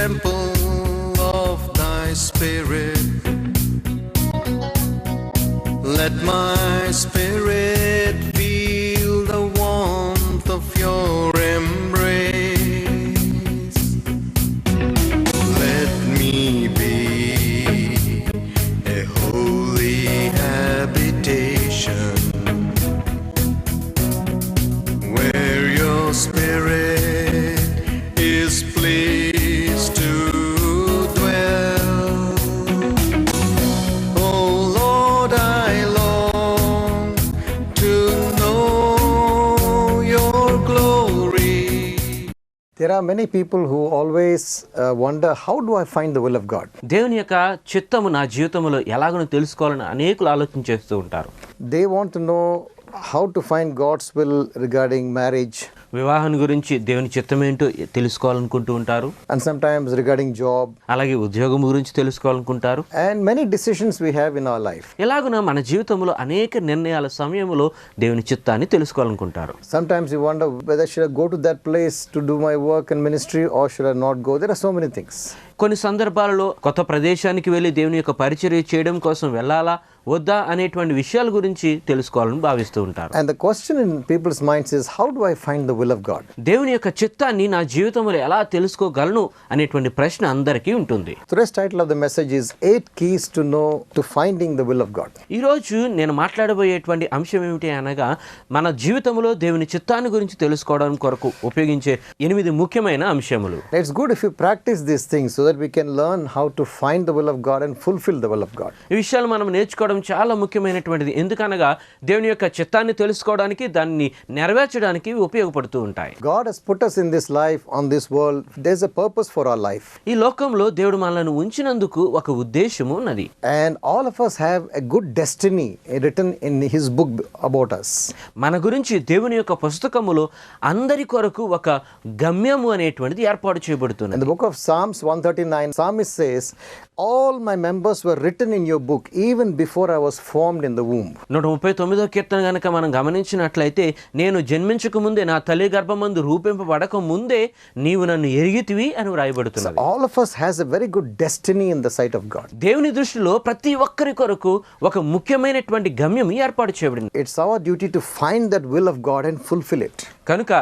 temple of thy spirit. Let my spirit feel the warmth of your embrace. Let me be a holy habitation where your spirit is pleased to dwell. Oh Lord, I long to know your glory. There are many people who always wonder, how do I find the will of God? దేవుని యొక్క చిత్తము నా జీవితంలో ఎలాగనో తెలుసుకోవాలని అనేకులు ఆలోచన చేస్తూ ఉంటారు. They want to know how to find God's will regarding marriage, వివాహం గురించి దేవుని చిత్తం ఏంటో తెలుసుకోవాలనుకుంటూ ఉంటారు. and sometimes regarding job, అలాగే ఉద్యోగం గురించి తెలుసుకోవాలనుకుంటారు. and many decisions we have in our life. ఎలాగున మన జీవితంలో అనేక నిర్ణయాల సమయంలో దేవుని చిత్తాన్ని తెలుసుకోవాలనుకుంటారు. Sometimes you wonder whether should I go to that place to do my work and ministry or should I not go. There are so many things. కొన్ని సందర్భాలలో కొత్త ప్రదేశానికి వెళ్ళి దేవుని యొక్క పరిచర్య చేయడం కోసం వెళ్ళాలా వద్దా అనేటువంటి విషయాల గురించి తెలుసుకోవాలని భావిస్తూ ఉంటారు. And the question in people's minds is, how do I find the will of God? దేవుని యొక్క చిత్తాన్ని నా జీవితంలో ఎలా తెలుసుకోగలను అనేటువంటి ప్రశ్న అందరికీ ఉంటుంది. Today's title of the message is 8 keys to know to finding the will of God. ఈరోజు నేను మాట్లాడబోయేటువంటి అంశం ఏమిటి అనగా మన జీవితంలో దేవుని చిత్తాన్ని గురించి తెలుసుకోవడం కొరకు ఉపయోగించే 8 ముఖ్యమైన అంశములు. It's good if you practice these things so that we can learn how to find the will of God and fulfill the will of God. ఈ విషయాలు మనం నేర్చుకోవడం చాలా ముఖ్యమైనటువంటిది. ఎందుకనగా దేవుని యొక్క చిత్తాన్ని తెలుసుకోవడానికి దాన్ని నెరవేర్చడానికి ఉపయోగపడుతూ ఉంటాయి. God has put us in this life, on this world. There's a purpose for our life. ఈ లోకంలో దేవుడు మనల్ని ఉంచినందుకు ఒక ఉద్దేశము ఉన్నది. And all of us have a good destiny written in his book about us. మన గురించి దేవుని యొక్క పుస్తకములో అందరి కొరకు ఒక గమ్యము అనేటువంటిది ఏర్పాటు In చేయబడుతున్నది. the book of Psalms 139, Psalmist says, all my members were written in your book even before I was formed in the womb. 139వ కీర్తన గనక మనం గమనించినట్లయితే, నేను జన్మించక ముందే నా తల్లి గర్భమందు రూపింపబడక ముందే నీవు నన్ను ఎరిగితివి అని వ్రాయబడుతున్నది. All of us has a very good destiny in the sight of God. దేవుని దృష్టిలో ప్రతి ఒక్కరి కొరకు ఒక ముఖ్యమైనటువంటి గమ్యం ఏర్పాటు చేయబడింది. It's our duty to find that will of God and fulfill it. కనుక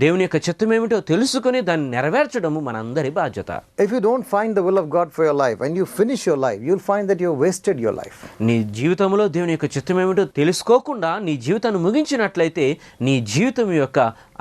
దేవుని యొక్క చిత్తం ఏమిటో తెలుసుకొని దాన్ని నెరవేర్చడము మనందరి బాధ్యత. If you don't find the will of God for your life and you finish your life, you'll find that you've wasted your life. నీ జీవితంలో దేవుని యొక్క చిత్తం ఏమిటో తెలుసుకోకుండా నీ జీవితాన్ని ముగించినట్లయితే నీ జీవితం యొక్క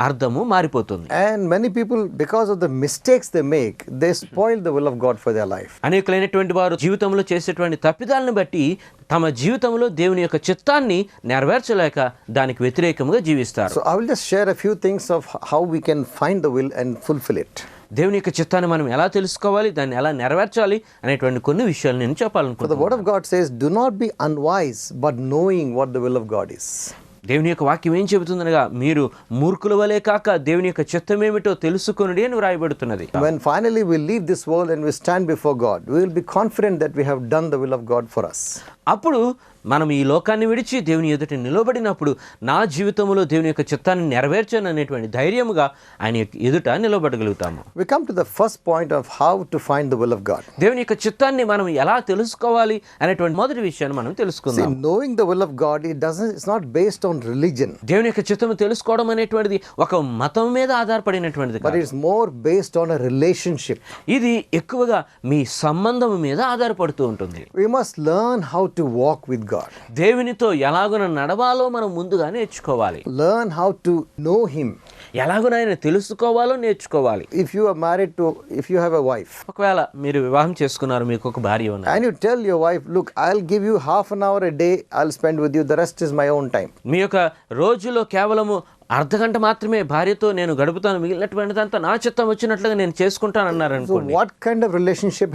అర్థము మారిపోతుంది. And many people, because of the mistakes they make, they spoil the will of God for their life. అనేకులైనటువంటి వారు జీవితంలో చేసేటువంటి తప్పిదాలను బట్టి తమ జీవితంలో దేవుని యొక్క చిత్తాన్ని నెరవేర్చలేక దానికి వ్యతిరేకంగా జీవిస్తారు. So I will just share a few things of how we can find the will and fulfill it. దేవుని యొక్క చిత్తాన్ని మనం ఎలా తెలుసుకోవాలి, దాన్ని ఎలా నెరవేర్చాలి అనేటువంటి కొన్ని విషయాలు నేను So the చెప్పాలనుకుంటున్నాను. word of God says, do not be unwise, but knowing what the will of God is. దేవుని యొక్క వాక్యం ఏం చెబుతుందనగా, మీరు మూర్ఖుల వలె కాక దేవుని యొక్క చిత్తం ఏమిటో తెలుసుకొనుడి అని వ్రాయబడుతున్నది. When finally we leave this world and we stand before God, we will be confident that we have done the will of God for us. అప్పుడు మనం ఈ లోకాన్ని విడిచి దేవుని ఎదుట నిలబడినప్పుడు నా జీవితంలో దేవుని యొక్క చిత్తాన్ని నెరవేర్చాను అనేటువంటి ధైర్యముగా ఆయన ఎదుట నిలబడగలుగుతాము. We come to the first point of how to find the will of God. దేవుని యొక్క చిత్తాన్ని మనం ఎలా తెలుసుకోవాలి అనేటువంటి మొదటి విషయాన్ని మనం See, తెలుసుకుందాం. knowing the will of God, it's not based on religion, దేవుని యొక్క చిత్తము తెలుసుకోవడం అనేటువంటిది ఒక మతం మీద ఆధారపడినటువంటిది but కాదు. it's more based on a relationship. ఇది ఎక్కువగా మీ సంబంధం మీద ఆధారపడుతూ ఉంటుంది. We must learn how to walk with God. దేవునితో ఎలాగున నడవాలో మనం ముందుగా నేర్చుకోవాలి. Learn how to know Him. ఎలాగున ఆయన తెలుసుకోవాలో నేర్చుకోవాలి. If you have a wife, ఒకవేళ మీరు వివాహం చేసుకున్నారు, మీకు ఒక భార్య ఉన్నది, and you tell your wife, look, I'll give you half an hour a day, I'll spend with you, the rest is my own time. మీ యొక్క రోజులో కేవలము అర్ధగంట మాత్రమే భార్యతో నేను గడుపుతాను, మిగిలినటువంటిదంతా నా చిత్తం వచ్చినట్లుగా నేను చేసుకుంటాను అన్నారు So అనుకోండి. what kind of relationship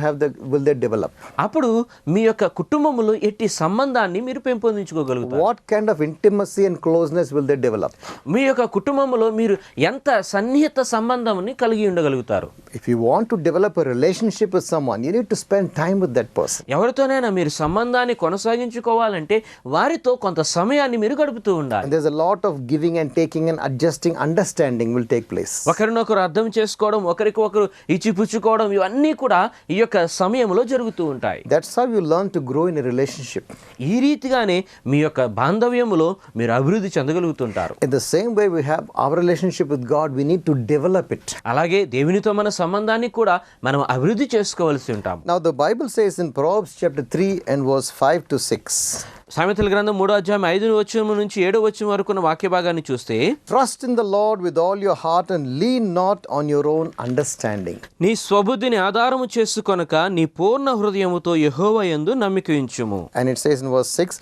will they develop? అప్పుడు మీ యొక్క కుటుంబములో ఎట్టి సంబంధాన్ని మీరు పెంపొందించుకోగలుగుతారు. What kind of intimacy and closeness will they develop? మీ యొక్క కుటుంబములో మీరు ఎంత సన్నిహిత సంబంధంని కలిగి ఉండగలుగుతారు. If you want to develop a relationship with someone, you need to spend time with that person. ఎవరితోనైనా మీరు సంబంధాన్ని కొనసాగించుకోవాలంటే వారితో కొంత సమయాన్ని మీరు గడుపుతూ ఉండాలి. And there's a lot of giving and taking and adjusting understanding will take place. ఒకరినొకరు అర్థం చేసుకోవడం, ఒకరికి ఒకరు ఇచ్చిపుచ్చుకోవడం, ఇవన్నీ కూడా ఈ యొక్క సమయంలో జరుగుతూ ఉంటాయి. That's how you learn to grow in a relationship. ఈ రీతిగానే మీ యొక్క బాంధవ్యములో మీరు అభివృద్ధి చెందగలుగుతుంటారు. In the same way we have our relationship with God, we need to develop it. అలాగే దేవునితో మన సంబంధాన్ని కూడా మనం అభివృద్ధి చేసుకోవాల్సి ఉంటాం. Now the Bible says in Proverbs chapter 3 and verse 5 to 6. సామెతల గ్రంథం 3:5 వరకు ఉన్న వాక్య భాగాన్ని చూస్తే, Trust in the Lord with all your heart and lean not on your own understanding. నీ స్వబుద్ధిని ఆధారము చేసుకొనక నీ పూర్ణ హృదయముతో యెహోవా యందు నమ్మిక ఉంచుము. And it says in verse 6,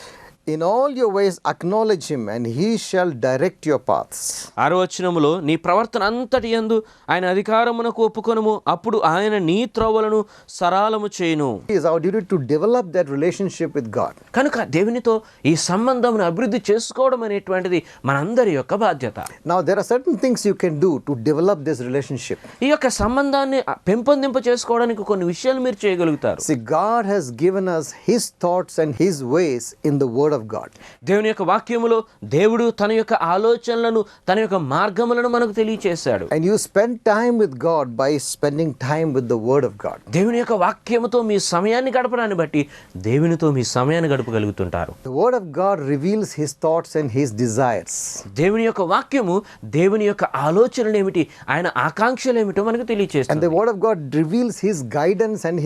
in all your ways acknowledge him and he shall direct your paths. 6వ వచనములో, నీ ప్రవర్తన అంతటి యందు ఆయన అధికారమునకు ఒప్పుకొనుము, అప్పుడు ఆయన నీ త్రోవలను సరళము చేయును. It is our duty to develop that relationship with God. కనుక దేవునితో ఈ సంబంధమును అభివృద్ధి చేసుకోవడం అనేటువంటిది మనందరి యొక్క బాధ్యత. Now there are certain things you can do to develop this relationship. ఈ యొక్క సంబంధాన్ని పెంపొందింప చేసుకోవడానికి కొన్ని విషయాలు మీరు చేయగలుగుతారు. See, God has given us his thoughts and his ways in the word of God. దేవుని యొక్క వాక్యములో దేవుడు తన యొక్క ఆలోచనలను, తన యొక్క మార్గములను మనకు తెలియచేశాడు. And you spend time with God by spending time with the word of God. దేవుని యొక్క వాక్యముతో మీ సమయాన్ని గడపడాన్ని బట్టి దేవునితో మీ సమయాన్ని గడపగలుగుతుంటారు. The word of God reveals his thoughts and his desires. దేవుని యొక్క వాక్యము దేవుని యొక్క ఆలోచనలు ఏమిటి, ఆయన ఆకాంక్షలు ఏమిటో మనకు And తెలియచేస్తుంది. the word of God reveals his guidance and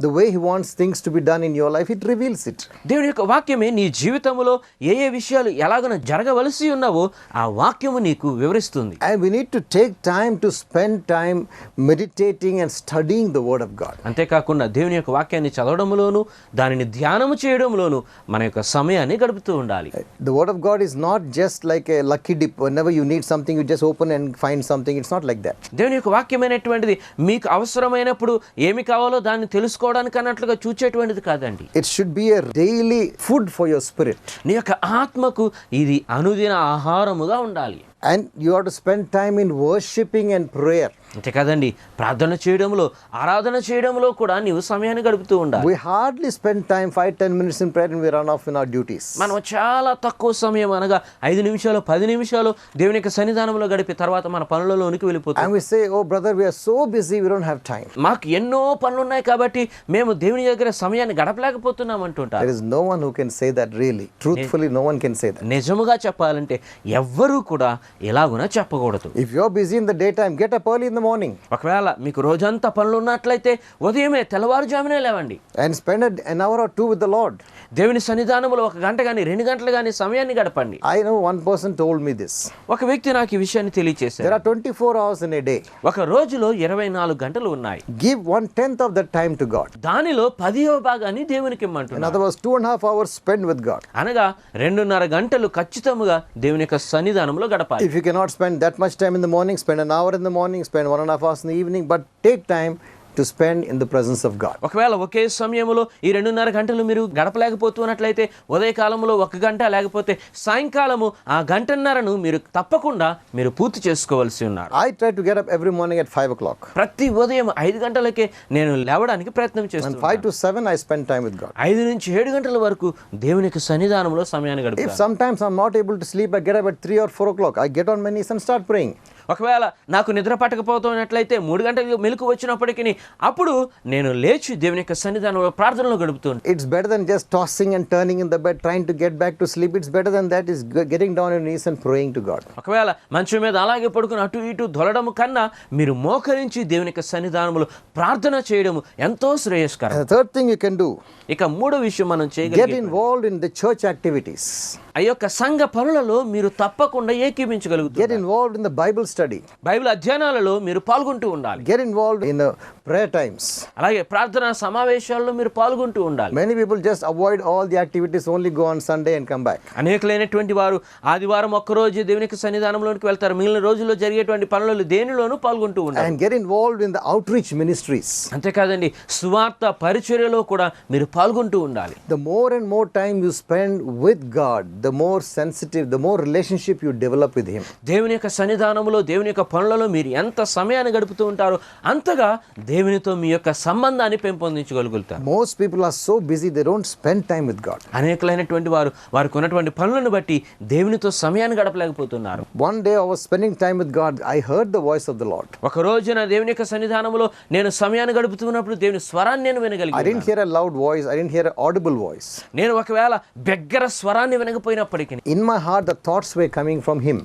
the way he wants things to be done in your life. It reveals it. దేవుని యొక్క వాక్యమే నీ జీవితంలో ఏ ఏ విషయాలు ఎలాగన జరగవలసి ఉన్నావో ఆ వాక్యము నీకు వివరిస్తుంది. And we need to take time to spend time meditating and studying the word of God. అంతేకాకుండా దేవుని యొక్క వాక్యాన్ని చదవడంలోను, దానిని ధ్యానము చేయడంలోను మన యొక్క సమయాన్ని గడుపుతూ ఉండాలి. The word of God is not just like a lucky dip. Whenever you need something, you just open and find something. It's not like that. దేవుని యొక్క వాక్యమైనటువంటిది మీకు అవసరమైనప్పుడు ఏమి కావాలో దాన్ని తెలుసుకోవడానికి అన్నట్లుగా చూచేటువంటిది కాదండి. It should be a daily food for your spirit. నీ యొక్క ఆత్మకు ఇది అనుదిన ఆహారముగా ఉండాలి. And you have to spend time in worshiping and prayer. అంతే కదండి, ప్రార్థన చేయడంలో, ఆరాధన చేయడంలో కూడా నీవు సమయాన్ని గడుపుతూ ఉండాలి. We hardly spend time 5-10 minutes in prayer and we run off in our duties. మనం చాలా తక్కువ సమయం, అనగా 5 నిమిషాలు 10 నిమిషాలు దేవుని యొక్క సన్నిధానంలో గడిపి తర్వాత మన పనులలోనికి వెళ్ళిపోతాం. And we say, oh brother, we are so busy, we don't have time. మాకు ఎన్నో పనులు ఉన్నాయి కాబట్టి మేము దేవుని దగ్గర సమయాన్ని గడపలేకపోతున్నాం అంటుంటారు. There is no one who can say that really. Truthfully, no one can say that. నిజముగా చెప్పాలంటే ఎవ్వరూ కూడా ఎలాగునా చెప్పకూడదు. If you're busy in the daytime, get up early in the morning. ఒకవేళ మీకు రోజంతా పనులు ఉన్నట్లయితే ఉదయమే తెల్లవారుజామునే లేవండి. And spend an hour or two with the Lord. దేవుని సన్నిధానంలో 1 గంట కానీ 2 గంటలు కానీ సమయాన్ని గడపండి. I know one person told me this. ఒక వ్యక్తి నాకు ఈ విషయాన్ని తెలియచేశారు. There are 24 hours in a day. ఒక రోజులో 24 గంటలు ఉన్నాయి. Give 1/10 of that time to God. దానిలో 10వ భాగాన్ని దేవునికి In ఇమ్మంటున్నారు. other words, 2.5 hours spent with God. అనగా 2.5 గంటలు ఖచ్చితంగా దేవుని యొక్క సన్నిధానంలో గడపాలి. If you cannot spend that much time in the morning, spend an hour in the morning, spend 1.5 hours in the evening, but take time to spend in the presence of God. ఒకవేళ ఒకే సమయంలో ఈ 2.5 గంటలు మీరు గడపలేకపోతున్నట్లయితే ఉదయకాలంలో 1 గంట, లేకపోతే సాయంకాలము ఆ గంటన్నరను మీరు తప్పకుండా మీరు పూర్తి చేసుకోవాల్సి ఉన్నారు. I try to get up every morning at 5 o'clock. ప్రతి ఉదయం 5 గంటలకే నేను లేవడానికి ప్రయత్నం And చేస్తాను. 5 to 7, I spend time with God. 5 నుంచి 7 గంటల వరకు దేవుని యొక్క సన్నిధానంలో సమయాన్ని If గడుపుతాను. sometimes I'm not able to sleep, I get up at 3 or 4 o'clock. I get on my knees and start praying. ఒకవేళ నాకు నిద్ర పట్టకపోతున్నట్లయితే 3 గంటలకు మెలకు వచ్చినప్పటికీ అప్పుడు నేను లేచి దేవుని యొక్క సన్నిధానంలో ప్రార్థనలో గడుపుతాను. It's better than just tossing and turning in the bed trying to get back to sleep. It's better than that is getting down on your knees and praying to God. ఒకవేళ మంచం మీద అలాగే పడుకుని అటు ఇటు దొలడం కన్నా మీరు మోకరించి దేవుని యొక్క సన్నిధానంలో ప్రార్థన చేయడం ఎంతో శ్రేయస్కరం. And the third thing you can do, ఇక 3వ విషయం మనం get చేయగలిగే involved in the church activities. ఆ యొక్క సంఘ పనులలో మీరు తప్పకుండా Get ఏకీభించగలుగుతారు. involved in the Bible study. Bible అధ్యయనాలలో మీరు పాల్గొంటూ ఉండాలి. Get involved in prayer times. అలాగే ప్రార్థనా సమావేశాల్లో మీరు పాల్గొంటూ ఉండాలి. Many people just avoid all the activities, only go on Sunday and come back. అనేకులైనటువంటి వారు ఆదివారం ఒక్కరోజు దేవుని యొక్క సన్నిధానంలోనికి వెళ్తారు, మిగిలిన రోజుల్లో జరిగేటువంటి పనులలో దేనిలోనూ పాల్గొంటూ ఉండాలి. And get involved in the outreach ministries. అంతేకాదండి, సువార్త పరిచర్యలో కూడా మీరు పాల్గొంటూ ఉండాలి. The more and more time you spend with God, the more sensitive, the more relationship you develop with Him. దేవుని యొక్క సన్నిధానంలో దేవుని యొక్క పనులలో మీరు ఎంత సమయాన్ని గడుపుతూ ఉంటారో అంతగా దేవునితో మీ యొక్క సంబంధాన్ని పెంపొందించగలుగుతారు. Most people are so busy they don't spend time with God. అనేకులైనటువంటి వారికి ఉన్నటువంటి పనులను బట్టి దేవునితో సమయాన్ని గడపలేకపోతున్నారు. One day I was spending time with God. I heard the voice of the Lord. ఒక రోజున దేవుని యొక్క సన్నిధానంలో నేను సమయాన్ని గడుపుతున్నప్పుడు దేవుని స్వరాన్ని నేను I వినగలిగాను. didn't hear a loud voice. I didn't hear an audible voice. నేను ఒకవేళ బిగ్గర స్వరాన్ని వినకపోయినప్పటికీ In my heart, the thoughts were coming from Him.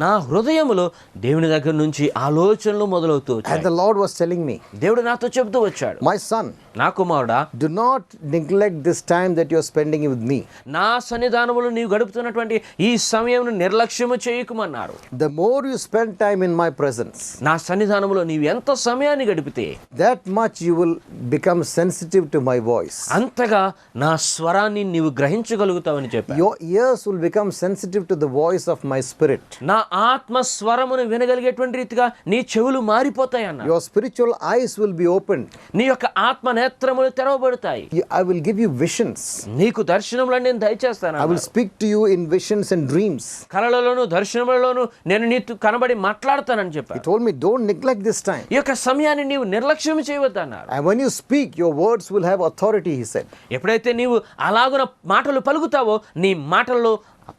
నా హృదయములో దేవుని దగ్గర నుంచి ఆలోచనలు మొదలవుతూ And వచ్చాయి. the Lord was telling me, దేవుడు నాతో చెబుతూ వచ్చాడు, my son, నా కుమారుడా, do not neglect this time that you are spending with me. నా సన్నిధానములో నీవు గడుపుతున్నటువంటి ఈ సమయమును నిర్లక్ష్యము చేయకుమన్నారు. The more you spend time in my presence, నా సన్నిధానములో నీవు ఎంత సమయాన్ని గడిపితే that much you will become sensitive to my voice. అంతగా నా స్వరాన్ని నీవు గ్రహించగలుగుతావని చెప్పాడు. Your ears will become sensitive to the voice of my spirit. నా ఆత్మ స్వరమును వినగలిగేటువంటి రీతిగా నీ చెవులు మారిపోతాయి అన్న. Your spiritual eyes will be opened. నీ యొక్క ఆత్మ నేత్రములు తెరవబడతాయి. I will give you visions. నీకు దర్శనములను నేను దయచేస్తాను. I will speak to you in visions and dreams. కలలలోను దర్శనములలోను నేను నీతో కనబడి మాట్లాడతానని He చెప్పాడు. told me, don't neglect this time. ఈ యొక్క సమయాన్ని నీవు నిర్లక్ష్యం చేయవద్దన్నారు. And when you speak, your words will have authority, he said. ఎప్పుడైతే నీవు అలాగున మాటలు పలుకుతావో నీ మాటల్లో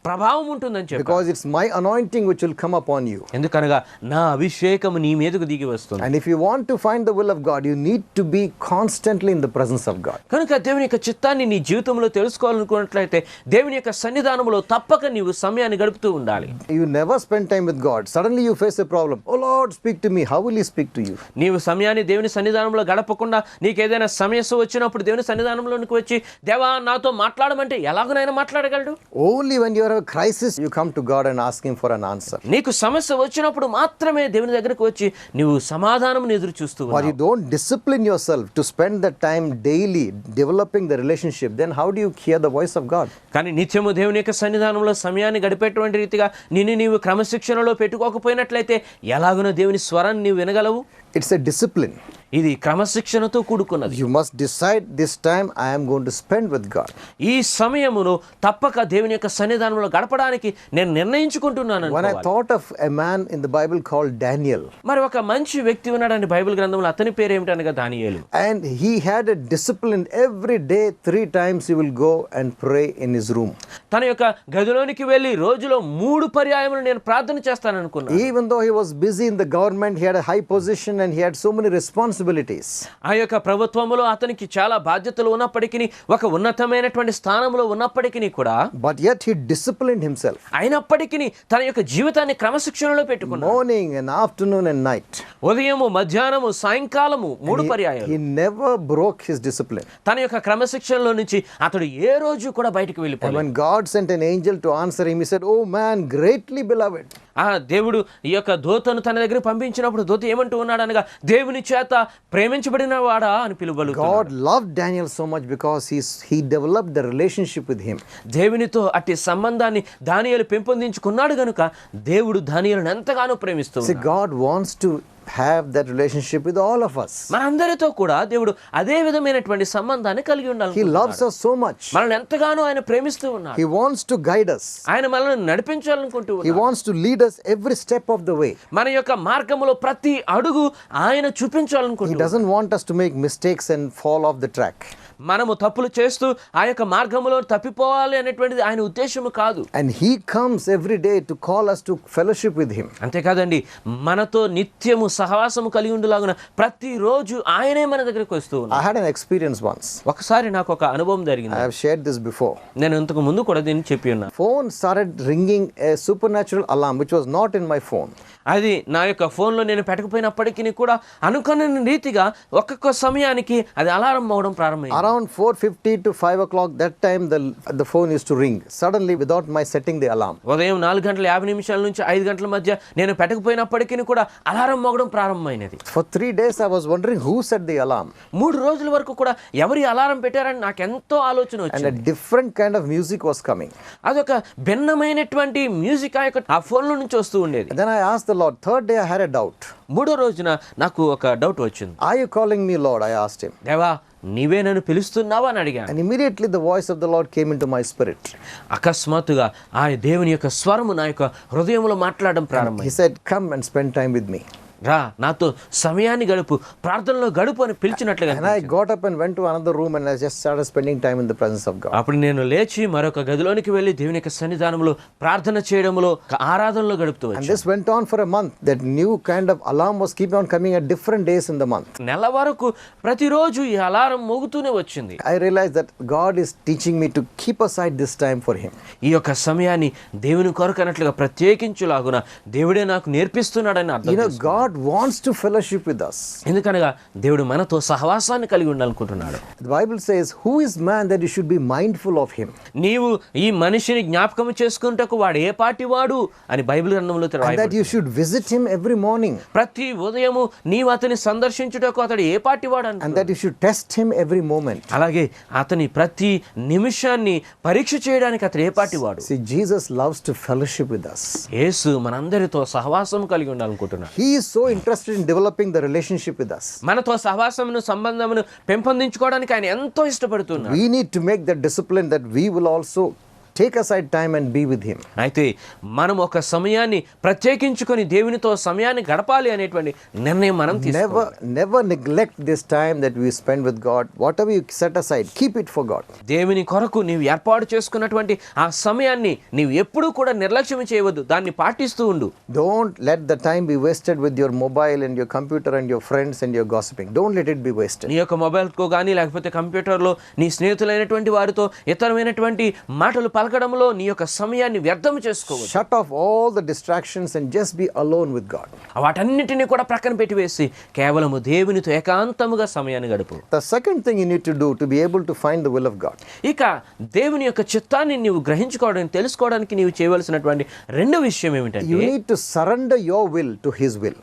ప్రభావం ఉంటుందని చెప్పాడు. Because it's my anointing which will come upon you. ఎందుకనగా నా అభిషేకము నీ మీదకు దిగి వస్తుంది. And if you want to find the will of God, you need to be constantly in the presence of God. కనుక దేవుని యొక్క చిత్తాన్ని నీ జీవితంలో తెలుసుకోవాలనుకున్నట్లయితే దేవుని యొక్క సన్నిధానంలో తప్పక నీవు సమయాన్ని గడుపుతూ ఉండాలి. You never spend time with God. Suddenly you face a problem. Oh Lord, speak to me. How will he speak to you? నీవు సమయాన్ని దేవుని సన్నిధానంలో గడపకుండా నీకు ఏదైనా సమస్య వచ్చినప్పుడు దేవుని సన్నిధానంలోనికి వచ్చి దేవా నాతో మాట్లాడమంటే ఎలాగనైనా మాట్లాడగలడు? Only when you are a crisis, you come to God and ask him for an answer. నీకు సమస్య వచ్చినప్పుడు మాత్రమే దేవుని దగ్గరకు వచ్చి నీవు సమాధానం ఎదురు చూస్తూ Or ఉన్నావు. you don't discipline yourself to spend the time daily developing the relationship, then how do you hear the voice of God? కానీ నిత్యము దేవుని యొక్క సన్నిధానంలో సమయాన్ని గడిపేటువంటి రీతిగా నిన్ను నీవు క్రమశిక్షణలో పెట్టుకోకపోయినట్లయితే ఎలాగునో దేవుని స్వరాన్ని నీవు వినగలవు? It's a discipline. ఇది క్రమశిక్షణతో కూడుకున్నది. You must decide this time I am going to spend with God. ఈ సమయమును తప్పక దేవుని యొక్క సన్నిధానంలో గడపడానికి నేను నిర్ణయించుకుంటున్నాను. When I thought of a man in the Bible called Daniel, మరి ఒక మంచి వ్యక్తి ఉన్నాడని బైబిల్ గ్రంథంలో అతని పేరు ఏమిటనగా దానియేలు. and he had a discipline. Every day 3 times he will go and pray in his room. తన యొక్క గదిలోనికి వెళ్ళి రోజులో 3 పర్యాయములు నేను ప్రార్థన చేస్తాననుకున్నాను. Even though he was busy in the government, he had a high position and he had so many responsibilities. ఆ యొక్క ప్రభుత్వములో అతనికి చాలా బాధ్యతలు ఉన్నప్పటికీ ఒక ఉన్నతమైనటువంటి స్థానంలో ఉన్నప్పటికీ కూడా But yet he disciplined himself. అయినప్పటికీ తన యొక్క జీవితాన్ని క్రమశిక్షణలో పెట్టుకున్నాడు. Morning and afternoon and night. ఉదయము మధ్యాహ్నము సాయంకాలము 3 పర్యాయాలు. He never broke his discipline. తన యొక్క క్రమశిక్షణలో నుంచి అతడు ఏ రోజు కూడా బయటికి And వెళ్ళిపోలేదు. when God sent an angel to answer him, he said, "Oh man, greatly beloved." ఆ దేవుడు ఈ యొక్క దూతను తన దగ్గర పంపించినప్పుడు దూత ఏమంటూ ఉన్నాడు అనగా దేవుని చేత ప్రేమించబడిన వాడా అని పిలువబడుతున్నాడు. God loved Daniel so much because he developed the relationship with him. దేవునితో అట్టి సంబంధాన్ని దానియేలు పెంపొందించుకున్నాడు గనుక దేవుడు దానియేలును ఎంతగానో ప్రేమిస్తూ See, God wants to have that relationship with all of us. మనందరితో కూడా దేవుడు అదే విధమైనటువంటి సంబంధాన్ని కలిగి ఉండాలి. He loves us so much. మనల్ని ఎంతగానో ఆయన ప్రేమిస్తూ ఉన్నాడు. He wants to guide us. ఆయన మనల్ని నడిపించాలనుకుంటూ He ఉన్నాడు. wants to lead us every step of the way. మన యొక్క మార్గములో ప్రతి అడుగు ఆయన He చూపించాలనుకుంటూ doesn't want us to make mistakes and fall off the track. మనము తప్పులు చేస్తూ ఆ యొక్క మార్గములో తప్పిపోవాలి అనేటువంటిది ఆయన ఉద్దేశము కాదు. And he comes every day to call us to fellowship with him. అంతేకాదండి, మనతో నిత్యము సహవాసము కలిగి ఉండేలాగున ప్రతిరోజు ఆయనే మన దగ్గరికి వస్తూ ఉన్నాడు. I had an experience once. ఒకసారి నాకు ఒక అనుభవం I జరిగింది. have shared this before. నేను ఇంతకు ముందు కూడా దీన్ని చెప్పి ఉన్నాను. Phone started ringing a supernatural alarm which was not in my phone. అది నా యొక్క ఫోన్లో నేను పెట్టకపోయినప్పటికీ కూడా అనుకున్న రీతిగా ఒక్కొక్క సమయానికి అది అలారం మోగడం ప్రారంభమైంది. Around 4:50 to 5 o'clock, that time the phone used to ring suddenly without my setting the alarm. ఉదయం 4:50 నుంచి 5 గంటల మధ్య నేను పెట్టకపోయినప్పటికీ కూడా alarm మోగడం ప్రారంభమైనది. For 3 days I was wondering who set the alarm. 3 రోజుల వరకు కూడా ఎవరి అలారం పెట్టారని నాకు ఎంతో ఆలోచన And వచ్చింది. a different kind of music was coming. అదొక భిన్నమైనటువంటి మ్యూజిక్ ఆ ఫోన్లో నుంచి వస్తూ ఉండేది. And then I asked the Lord. Third day I had a doubt. 3వ రోజున నాకు ఒక డౌట్ వచ్చింది. Are you calling me Lord? I asked him. దేవా నీవే నన్ను పిలుస్తున్నావా అని అడిగాను. And immediately the voice of the Lord came into my spirit. అకస్మాత్తుగా ఆ దేవుని యొక్క స్వరము నా యొక్క హృదయంలో మాట్లాడడం He ప్రారంభమైంది. said, "Come and spend time with me." రా నాతో సమయాన్ని గడుపు, ప్రార్థనలో గడుపు అని పిలిచినట్లుగా And I got up and went to another room and I just started spending time in the presence of God. అప్పుడు నేను లేచి మరొక గదిలోనికి వెళ్ళి దేవుని యొక్క సన్నిధానంలో ప్రార్థన చేయడంలో ఆరాధనలో గడుపుతూ And వచ్చాను. this went on for a month. That new kind of alarm was keep on coming at different days in the month. నెల వరకు ప్రతిరోజు ఈ అలారం మోగుతూనే వచ్చింది. I realized that God is teaching me to keep aside this time for Him. ఈ యొక్క సమయాన్ని దేవుని కొరకు అన్నట్లుగా ప్రత్యేకించులాగున దేవుడే నాకు నేర్పిస్తున్నాడని అర్థం చేసుకున్నాను. God wants to fellowship with us. ఎందుకనగా దేవుడు మనతో సహవాసాన్ని కలిగి ఉండాలనుకుంటున్నాడు. The Bible says, "Who is man that you should be mindful of him?" నీవు ఈ మనిషిని జ్ఞాపకం చేసుకుంటకు వాడు ఏ పాటి వాడు అని బైబిల్ గ్రంథంలో And that రాయబడింది. you should visit him every morning. ప్రతి ఉదయము నీవు అతని సందర్శించుటకు అతడు ఏ పాటి వాడు And అంటున్నాడు. that you should test him every moment. అలాగే అతని ప్రతి నిమిషాన్ని పరీక్ష చేయడానికి అతడు ఏ పాటి వాడు. See, Jesus loves to fellowship with us. యేసు మనందరితో సహవాసం కలిగి ఉండాలనుకుంటున్నాడు. He is so interested in developing the relationship with us. మనతో సహవాసమును సంబంధమును పెంపొందించుకోవడానికి ఆయన ఎంతో ఇష్టపడుతున్నాడు. We need to make that discipline that we will also take aside time and be with him. అయితే మనం ఒక సమయాన్ని ప్రత్యేకించుకొని దేవునితో సమయాన్ని గడపాలి అనేటువంటి నిర్ణయం మనం తీసుకోవాలి. Never neglect this time that we spend with God. Whatever you set aside, keep it for God. దేవుని కొరకు నీవు ఏర్పాటు చేసుకున్నటువంటి ఆ సమయాన్ని నీవు ఎప్పుడూ కూడా నిర్లక్ష్యం చేయవద్దు, దాన్ని పాటిస్తూ ఉండు. Don't let the time be wasted with your mobile and your computer and your friends and your gossiping. Don't let it be wasted. నీ యొక్క మొబైల్కో కానీ లేకపోతే కంప్యూటర్లో నీ స్నేహితులైనటువంటి వారితో ఇతరమైనటువంటి మాటలు పలకడంలో నీ యొక్క సమయాన్ని వ్యర్థం చేసుకోవద్దు. Shut off all the distractions and just be alone with God. వాటన్నిటిని కూడా ప్రక్కన పెట్టివేసి కేవలము దేవునితో ఏకాంతముగా సమయాన్ని గడుపు. The second thing you need to do to be able to find the will of God ఇక దేవుని యొక్క చిత్తాన్ని నీవు గ్రహించుకోవడానికి తెలుసుకోవడానికి నీవు చేయవలసినటువంటి రెండో విషయం ఏమిటంటే you need to surrender your will to His will.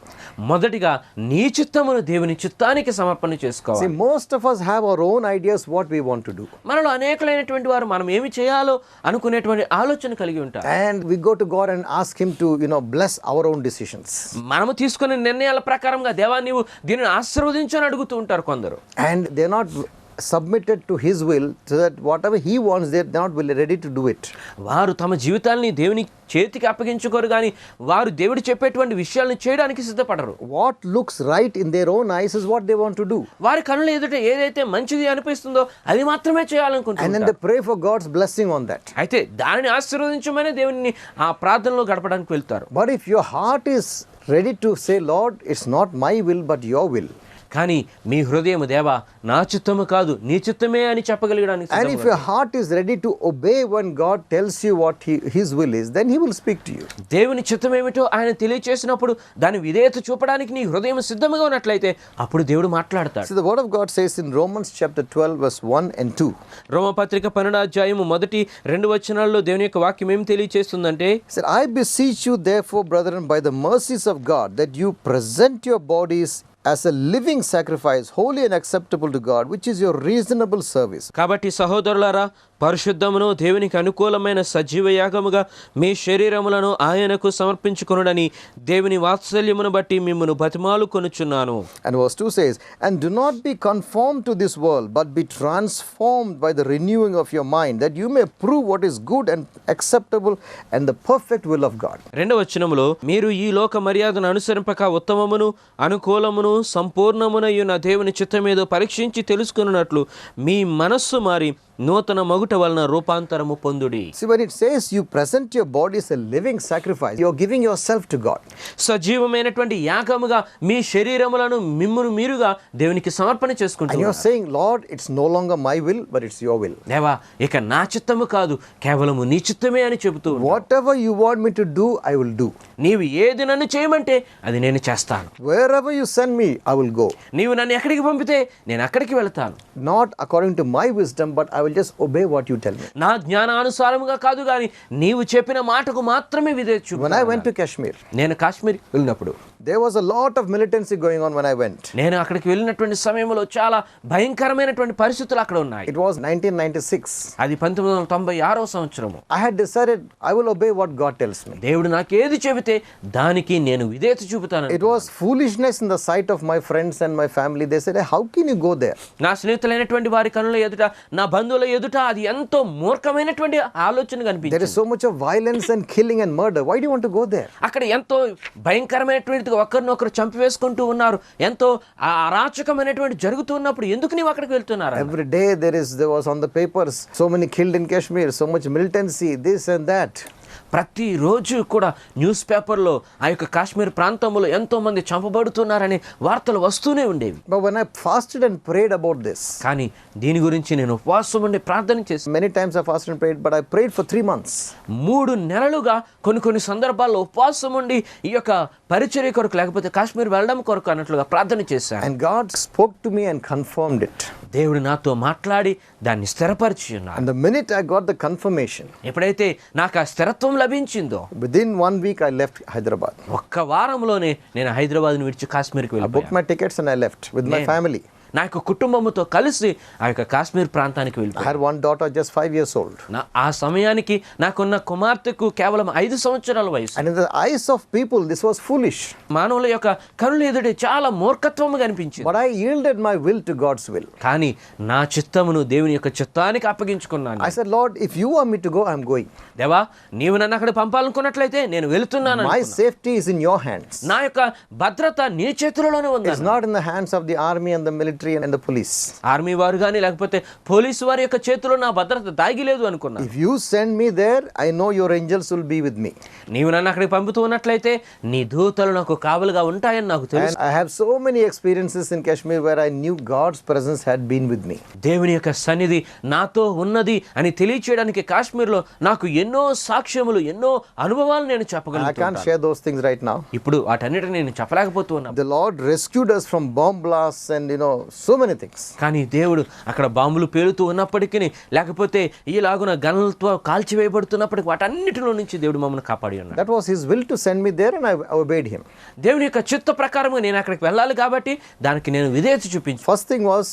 మొదటిగా నీ చిత్తమును దేవుని చిత్తానికి సమర్పణ See, చేసుకోవాలి. most of us have our own ideas what we want to do, మనలో అనేకలైనటువంటి వారు మనం ఏమి చేయాలో అనుకునేటువంటి ఆలోచన కలిగి ఉంటారు. and we go to God and ask Him to bless our own decisions. మనము తీసుకునే నిర్ణయాల ప్రకారంగా దేవా నీవు దీనిని ఆశీర్వదించని అడుగుతూ ఉంటారు కొందరు. And they're not submitted to His will, so that whatever He wants, they're not ready to do it. వారు తమ జీవితాల్ని దేవుని చేతికి అప్పగించుకోరు కానీ వారు దేవుడు చెప్పేటువంటి విషయాలను చేయడానికి సిద్ధపడరు. What looks right in their own eyes is what they want to do. వారి కనుల ఎదుట ఏదైతే మంచిది అనిపిస్తుందో అది మాత్రమే And then చేయాలనుకుంటున్నారు. they pray for God's blessing on that. అయితే దానిని ఆశీర్వదించమని దేవుని ఆ ప్రార్థనలో గడపడానికి వెళ్తారు. But if your heart is ready to say, Lord, it's not my will, but your will. కానీ మీ హృదయం దేవా నా చిత్తము కాదు నీ చిత్తమే అని చెప్పగలగడానికి And if your heart is ready to obey when God tells you what His will is, then He will speak to you. దేవుని చిత్తం ఏమిటో ఆయన తెలియచేసినప్పుడు దాని విధేయత చూపడానికి నీ హృదయం సిద్ధంగా ఉన్నట్లయితే అప్పుడు దేవుడు మాట్లాడతాడు. So the word of God says in Romans chapter 12 verse 1 and 2. రోమపత్రిక 12వ అధ్యాయము 1-2 వచనాల్లో దేవుని యొక్క వాక్యం ఏం తెలియచేస్తుందంటే He said, I beseech you therefore, brethren, by the mercies of God, that you present your bodies as a living sacrifice, holy and acceptable to God, which is your reasonable service. కాబట్టి సహోదరులారా పరిశుద్ధమును దేవునికి అనుకూలమైన సజీవ యాగముగా మీ శరీరములను ఆయనకు సమర్పించుకొనుడని దేవుని వాత్సల్యమును బట్టి మిమ్మును బతిమాలు కొనుచున్నాను. And verse 2 says, and do not be conformed to this world, but be transformed by the renewing of your mind, that you may prove what is good and acceptable and the perfect will of God. 2వ వచనములో మీరు ఈ లోక మర్యాదను అనుసరింపక ఉత్తమమును అనుకూలమును సంపూర్ణమునయున్న దేవుని చిత్తమేదో పరీక్షించి తెలుసుకున్నట్లు మీ మనస్సు మారి నూతన మగుట వలన రూపాంతరము పొందుడి. See, when it says you present your body as a living sacrifice, you're giving yourself to God. సజీవమైనటువంటి యాగముగా మీ శరీరములను మిమ్మును మీరుగా దేవునికి సమర్పణ And చేసుకుంటున్నారు. you're saying, Lord, it's no longer my will, but it's your will. దేవా ఇక నా చిత్తము కాదు కేవలము నీ చిత్తమే అని చెబుతూ ఉన్నావు. Whatever you want me to do, I will do. నీవు ఏది నన్ను చేయమంటే అది నేను చేస్తాను. Wherever you send me, I will go. నీవు నన్ను ఎక్కడికి పంపితే నేను అక్కడికి వెళ్తాను. Not according to my wisdom, but I will just obey what you tell me. నా జ్ఞానానుసారముగా కాదు కానీ నీవు చెప్పిన మాటకు మాత్రమే విధేయత When I చూపుతాను. went to Kashmir, నేను కాశ్మీర్ వెళ్ళినప్పుడు there was a lot of militancy going on when I went. నేను అక్కడికి వెళ్ళినటువంటి సమయంలో చాలా భయంకరమైనటువంటి పరిస్థితులు అక్కడ ఉన్నాయి. It was 1996. అది 1996వ సంవత్సరము. I had decided I will obey what God tells me. దేవుడు నాకేది చెబితే దానికి నేను విధేయత చూపుతాను. It was foolishness in the sight of my friends and my family. They said, hey, how can you go there? నా స్నేహితులైనటువంటి వారి కనుల ఎదుట నా బంధువుల ఎదుట అది ఎంతో మూర్ఖమైనటువంటి ఆలోచన There కనిపించింది. is so much of violence and killing and murder. Why do you want to go there? అక్కడ ఎంతో భయంకరమైనటువంటి గా ఒకరినొకరు చంపివేసుకుంటూ ఉన్నారు, ఎంతో అరాచకమైనటువంటి జరుగుతూ ఉన్నప్పుడు ఎందుకు నీవు అక్కడికి వెళ్తున్నారు? Every day there was on the papers so many killed in Kashmir, so much militancy, this and that. ప్రతిరోజు కూడా న్యూస్ పేపర్లో ఆ యొక్క కాశ్మీర్ ప్రాంతంలో ఎంతో మంది చంపబడుతున్నారని వార్తలు వస్తూనే ఉండేవి. But when I fasted and prayed about this, కానీ దీని గురించి నేను ఉపవాసం ఉండి ప్రార్థన చేసి many times I fasted and prayed, but I prayed for 3 months. 3 నెలలుగా కొన్ని సందర్భాల్లో ఉపవాసం ఉండి ఈ యొక్క పరిచర్య కొరకు లేకపోతే కాశ్మీర్ వెళ్ళడం కొరకు అన్నట్లుగా ప్రార్థన చేశాను. And God spoke to me and confirmed it. దేవుడు నాతో మాట్లాడి దాన్ని స్థిరపరిచి ఉన్నాడు. And the minute I got the confirmation, ఎప్పుడైతే నాకు ఆ స్థిరత్వం లభించిందో, within 1 week I left Hyderabad. ఒక్క వారంలోనే నేను హైదరాబాద్ను విడిచి కాశ్మీర్కి I booked వెళ్ళిపోయాను. my tickets and I left with my family. నా యొక్క కుటుంబంతో కలిసి ఆ యొక్క కాశ్మీర్ ప్రాంతానికి I వెళ్ళిపోయాను. had one daughter just 5 years old. ఆ సమయానికి నాకున్న కుమార్తెకు కేవలం 5 సంవత్సరాల వయసు. And in the eyes of people, this was foolish. మానవుల యొక్క కనుల ఎదుట చాలా మూర్ఖత్వముగా అనిపించింది. But I yielded my will to God's will. కానీ నా చిత్తమును దేవుని యొక్క చిత్తానికి అప్పగించుకున్నాను. I said, Lord, if you want me to go, I'm going. దేవా, నీవు నన్ను అక్కడ పంపాలనుకున్నట్లయితే నేను వెళుతున్నాను. My safety is in your hands. నా యొక్క భద్రత నీ చేతుల్లోనే ఉంది. It's not in the hands of the army and the military and the police. Army వారు కానీ లేకపోతే పోలీసు వారి యొక్క చేతిలో నా భద్రత దాగిలేదు అనుకున్నా. If you send me there, I know your angels will be with me. నీవు నన్ను అక్కడికి పంపుతూ ఉన్నట్లయితే నీ దూతలు నాకు కావలుగా ఉంటాయని నాకు తెలుసు. And I have so many experiences in Kashmir where I knew God's presence had been with me. దేవుని యొక్క సన్నిధి నాతో ఉన్నది అని తెలియచేయడానికి కాశ్మీర్లో నాకు ఎన్నో సాక్ష్యములు, ఎన్నో అనుభవాలు నేను I చెప్పగలను. can't share those things right now. ఇప్పుడు వాటన్నిటిని నేను చెప్పలేకపోతూ ఉన్నాను. The Lord rescued us from bomb blasts and so many things. కానీ దేవుడు అక్కడ బాంబులు పేలుతూ ఉన్నప్పటికీ లేకపోతే ఈలాగున గనులతో కాల్చివేయబడుతున్నప్పటికీ వాటన్నిటిలో నుంచి దేవుడు మమ్మల్ని కాపాడి ఉన్నాడు. That was his will to send me there and I obeyed him. దేవుని యొక్క చిత్త ప్రకారంగా నేను అక్కడికి వెళ్ళాలి కాబట్టి దానికి నేను విధేయత చూపించాను. First thing was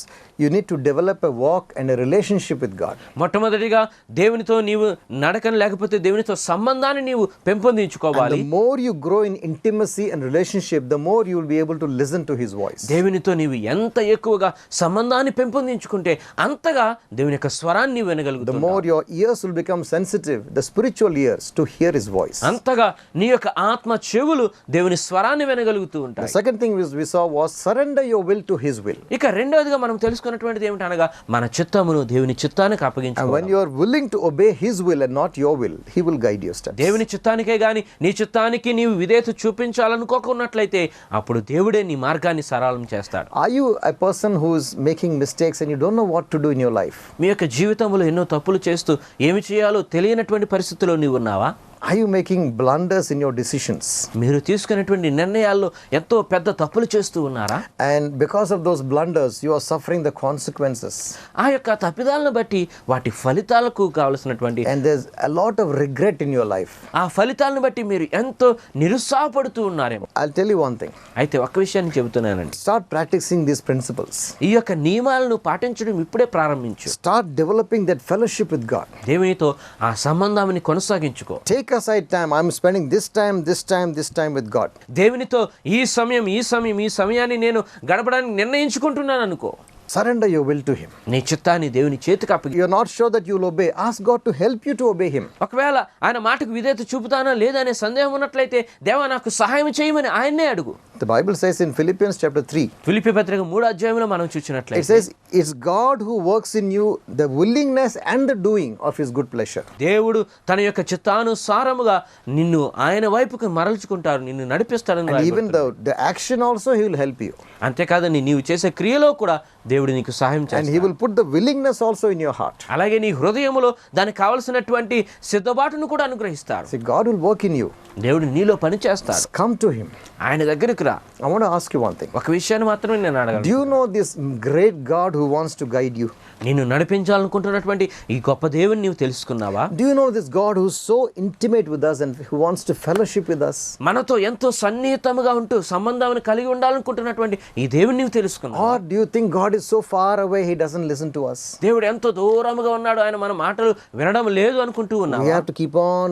you need to develop a walk and a relationship with God. మొట్టమొదటిగా దేవునితో నీవు నడకను లేకపోతే దేవునితో సంబంధాన్ని నీవు పెంపొందించుకోవాలి. The more you grow in intimacy and relationship, the more you will be able to listen to his voice. దేవునితో నీవు ఎంత ఎక్కువగా సంబంధాన్ని పెంపొందించుకుంటే అంతగా దేవుని యొక్క స్వరాన్ని నీవు The వినగలుగుతావు. more your ears will become sensitive, the spiritual ears, to hear his voice. అంతగా నీ యొక్క ఆత్మ చెవులు దేవుని స్వరాన్ని వినగలుగుతూ The ఉంటాయి. second thing we saw was surrender your will to his will. ఇక రెండవదిగా మనం తెలుసుకున్నటువంటిది ఏమిటనగా మన చిత్తమును దేవుని చిత్తానికి And అప్పగించుకోవాలి. when you are willing to obey his will and not your will, he will guide your steps. దేవుని చిత్తానికే గాని నీ చిత్తానికి నీవు విధేయత చూపించాలనుకోకున్నట్లయితే అప్పుడు దేవుడే నీ మార్గాన్ని సరళం చేస్తాడు. Are you a person who is making mistakes and you don't know what to do in your life? మీ యొక్క జీవితంలో ఎన్నో తప్పులు చేస్తూ ఏమి చేయాలో తెలియనటువంటి పరిస్థితిలో నీవు ఉన్నావా? Are you making blunders in your decisions? మీరు తీసుకునేటువంటి నిర్ణయాల్లో ఎంతో పెద్ద తప్పులు చేస్తూ ఉన్నారా? And because of those blunders, you are suffering the consequences. ఆ యొక్క తప్పిదాలను బట్టి వాటి ఫలితాలకు కావలసినటువంటి And there's a lot of regret in your life. ఆ ఫలితాలను బట్టి మీరు ఎంతో నిరుత్సాహపడుతూ ఉన్నారేమో. I'll tell you one thing. అయితే ఒక్క విషయాన్ని చెబుతున్నానండి. Start practicing these principles. ఈ యొక్క నియమాలను పాటించడం ఇప్పుడే ప్రారంభించు. Start developing that fellowship with God. దేవునితో ఆ సంబంధాన్ని కొనసాగించుకో. Take aside time. I'm spending this time with God. దేవునితో ఈ సమయాన్ని నేను గడపడానికి నిర్ణయించుకుంటున్నాను అనుకో. Surrender your will to him. నీ చిత్తాన్ని దేవుని చేతికి అప్పగి. You're not sure that you'll obey. Ask God to help you to obey him. ఒకవేళ ఆయన మాటకు విధేయత చూపుతానా లేదా అనే సందేహం ఉన్నట్లయితే దేవా నాకు సహాయం చేయమని ఆయన్నే అడుగు. The Bible says in Philippians chapter 3, Philippi పత్రిక 3వ అధ్యాయంలో మనం it చూసినట్లయితే says, it's God who works in you the willingness and the doing of his good pleasure. దేవుడు తన యొక్క చిత్తానుసారముగా నిన్ను ఆయన వైపుకు మరల్చుకుంటారు, నిన్ను నడిపిస్తాడని And even రాయబడుతుంది. the action also he will help you. అంతేకాదని నీవు చేసే క్రియలో కూడా దేవుడు నీకు సహాయం And he చేస్తాడు. will put the willingness also in your heart. అలాగే నీ హృదయములో దానికి కావలసినటువంటి సిద్ధబాటును కూడా అనుగ్రహిస్తాడు. See, God will work in you. దేవుడు నీలో పని చేస్తాడు. Come to him. ఆయన దగ్గరికి రా. I want to ask you one thing. ఒక విషయాన్ని మాత్రమే నేను Do అడగను. you know this great God who wants to guide you? నిన్ను నడిపించాలనుకుంటున్నటువంటి ఈ గొప్ప దేవుని నీవు తెలుసుకున్నావా? Do you know this God who's so intimate with us and who wants to fellowship with us? మనతో ఎంతో సన్నిహితముగా ఉంటూ సంబంధాన్ని కలిగి ఉండాలనుకుంటున్నటువంటి ఈ దేవుని నీవు తెలుసుకున్నావా? Or do you think God is so far away he doesn't listen to us? దేవుడు ఎంతో దూరముగా ఉన్నాడు, ఆయన మన మాటలు వినడం లేదు అనుకుంటూ We ఉన్నావా? have to keep on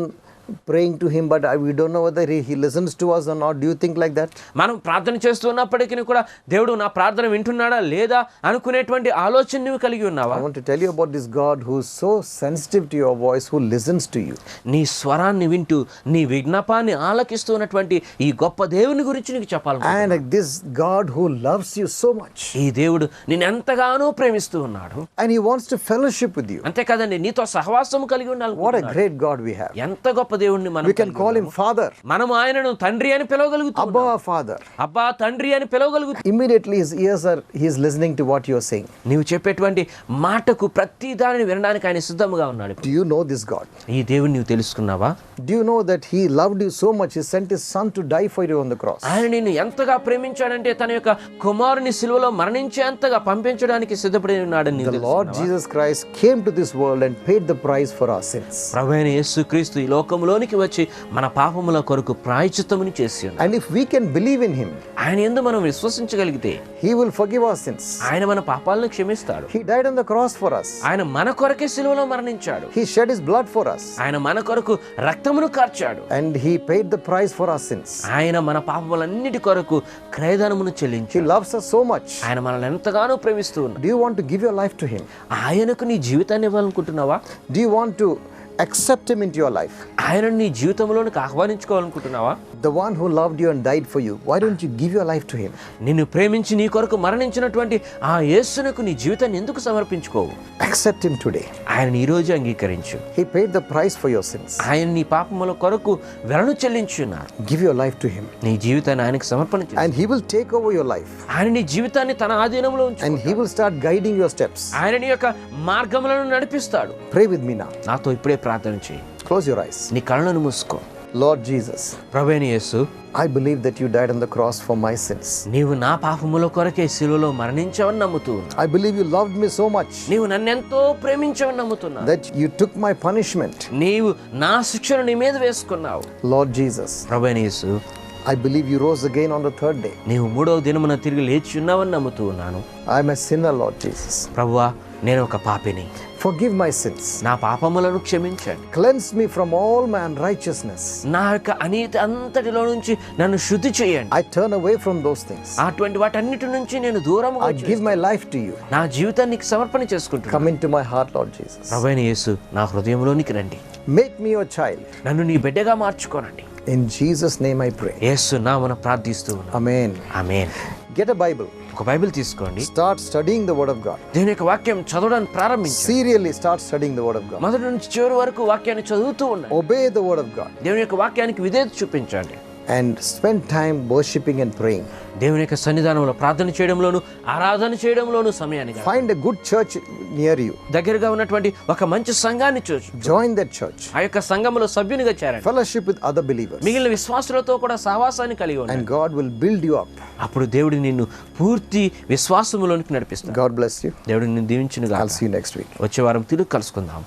praying to Him, but we don't know whether He listens to us or not. Do you think like that? మనం ప్రార్థన చేస్తున్నప్పటికీ కూడా దేవుడు నా ప్రార్థన వింటున్నాడా లేదా అనుకునేటువంటి ఆలోచన నువ్వు కలిగి ఉన్నావా? I want to tell you about this God who is so sensitive to your voice, who listens to you. నీ స్వరాన్ని వింటూ నీ విజ్ఞాపాన్ని ఆలకిస్తున్నటువంటి ఈ గొప్ప దేవుని గురించి నీకు చెప్పాలి. And this God who loves you so much. ఈ దేవుడు నిన్ను ఎంతగానో ప్రేమిస్తూ ఉన్నాడు. And He wants to fellowship with you. అంతేకాదండి నీతో సహవాసం కలిగి ఉండాలి. What a great God we have. ఎంత గొప్ప దేవుణ్ణి మనం We can call Him Father. మనం ఆయనను తండ్రి అని పిలవగలుగుతాం. Abba Father. అబ్బా తండ్రి అని పిలవగలుగుతాం. Immediately His ears are, He is listening to what you are saying. నీవు చెప్పేటువంటి మాటకు ప్రతి దానిని వినడానికి ఆయన సిద్ధంగా ఉన్నాడు. Do you know this God? ఈ దేవుని నీవు తెలుసుకున్నావా? Do you know that He loved you so much, He sent His Son to die for you on the cross? ఆయన నిన్ను ఎంతగా ప్రేమించాడంటే తన యొక్క కుమారుని సిలువలో మరణించేంతగా పంపించడానికి సిద్ధపడి ఉన్నాడని నీవు The Lord Jesus Christ came to this world and paid the price for our sins. ప్రభువైన యేసుక్రీస్తు ఈ లోకంలోనికి వచ్చి మన పాపముల కొరకు ప్రాయశ్చిత్తముని చేసి ఉన్నాడు. And if we can believe in Him, ఆయన యందు మనం విశ్వసించగలిగితే He will forgive our sins. ఆయన మన పాపాలను క్షమిస్తాడు. He died on the cross for us. ఆయన మన కొరకే సిలువలో మరణించాడు. He shed His blood for us. ఆయన మన కొరకు రక్తమును కార్చాడు. And He paid the price for our sins. ఆయన మన పాపములన్నిటి కొరకు క్రయధనమును He చెల్లించాడు. loves us so much. ఆయన మనల్ని ఎంతగానో ప్రేమిస్తూ ఉన్నాడు. Do you want to give your life to Him? ఆయనకు నీ జీవితాన్ని ఇవ్వాలనుకుంటున్నావా? Do you want to accept Him into your life? ఆయన నీ జీవితంలోనికి ఆహ్వానించుకోవాలనుకుంటున్నావా? The one who loved you and died for you, why don't you give your life to Him? నిన్ను ప్రేమించి నీ కొరకు మరణించినటువంటి ఆ యేసునకు నీ జీవితాన్ని ఎందుకు సమర్పించుకోవు? Accept Him today. ఆయన ఈ రోజు అంగీకరించు. He paid the price for your sins. ఆయన నీ పాపముల కొరకు వెలను చెల్లించున్నారు. Give your life to Him. నీ జీవితాన్ని ఆయనకు సమర్పణ చేయి. And He will take over your life. ఆయన నీ జీవితాన్ని తన ఆధీనంలో ఉంచు. And He will start guiding your steps. ఆయన నీ యొక్క మార్గములను నడిపిస్తాడు. Pray with me now. నాతో ఇప్పుడే ప్రార్థన చేయి. Close your eyes. నీ కళ్ళను మూసుకో. Lord Jesus, ప్రభువైన యేసు, I believe that you died on the cross for my sins. నీవు నా పాపముల కొరకే సిలువలో మరణించావని నమ్ముతూ ఉన్నా. I believe you loved me so much నీవు నన్నెంతో ప్రేమించావని నమ్ముతున్నా. that you took my punishment. నీవు నా శిక్షను నీ మీద వేసుకున్నావు. Lord Jesus, ప్రభువైన యేసు, I believe you rose again on the third day. నీవు మూడవ దినమున తిరిగి లేచి ఉన్నావని నమ్ముతూ ఉన్నాను. I am a sinner, Lord Jesus. ప్రభువా, నేను ఒక పాపిని. Forgive my sins. నా పాపములను క్షమించండి. Cleanse me from all my unrighteousness. నా యొక్క అనీతి అంతటిలో నుంచి నన్ను శుద్ధి చేయండి. I turn away from those things. అటువంటి వాటన్నిటి నుంచి నేను దూరంగా I give my life to you. నా జీవితాన్ని నీకు సమర్పణ చేసుకుంటున్నాను. Come into my heart, Lord Jesus. ప్రభువైన యేసు, నా హృదయంలోనికి రండి. Make me your child. నన్ను నీ బిడ్డగా మార్చుకోనండి. In Jesus' name I pray. యేసు నామమున ప్రార్థిస్తూ ఉన్నాను. Amen. Amen. Get a Bible. ఒక బైబిల్ తీసుకోండి. Start studying the Word of God. దేవుని యొక్క వాక్యం చదవడానికి ప్రారంభించండి. Serially start studying the Word of God. మొదటి నుంచి చివరి వరకు వాక్యాన్ని చదువుతూ ఉండండి. Obey the Word of God. దేవుని యొక్క వాక్యానికి విధేయత చూపించండి. And spend time worshiping and praying. దేవుని యొక్క సన్నిధానంలో ప్రార్థన చేయడంలోను ఆరాధన చేయడంలోను సమయాన్ని గడపండి. Find a good church near you. దగ్గరగా ఉన్నటువంటి ఒక మంచి సంఘాన్ని చూచు. Join that church. ఆ యొక్క సంఘములో సభ్యునిగా చేరండి. Fellowship with other believers. మిగిలిన విశ్వాసులతో కూడా సహవాసాన్ని కలిగి ఉండండి. And God will build you up. అప్పుడు దేవుడు నిన్ను పూర్తి విశ్వాసములోనికి నడిపిస్తాడు. God bless you. దేవుడు నిన్ను దీవించునుగాక. I'll see you next week. వచ్చే వారం తిరిగి కలుసుకుందాం.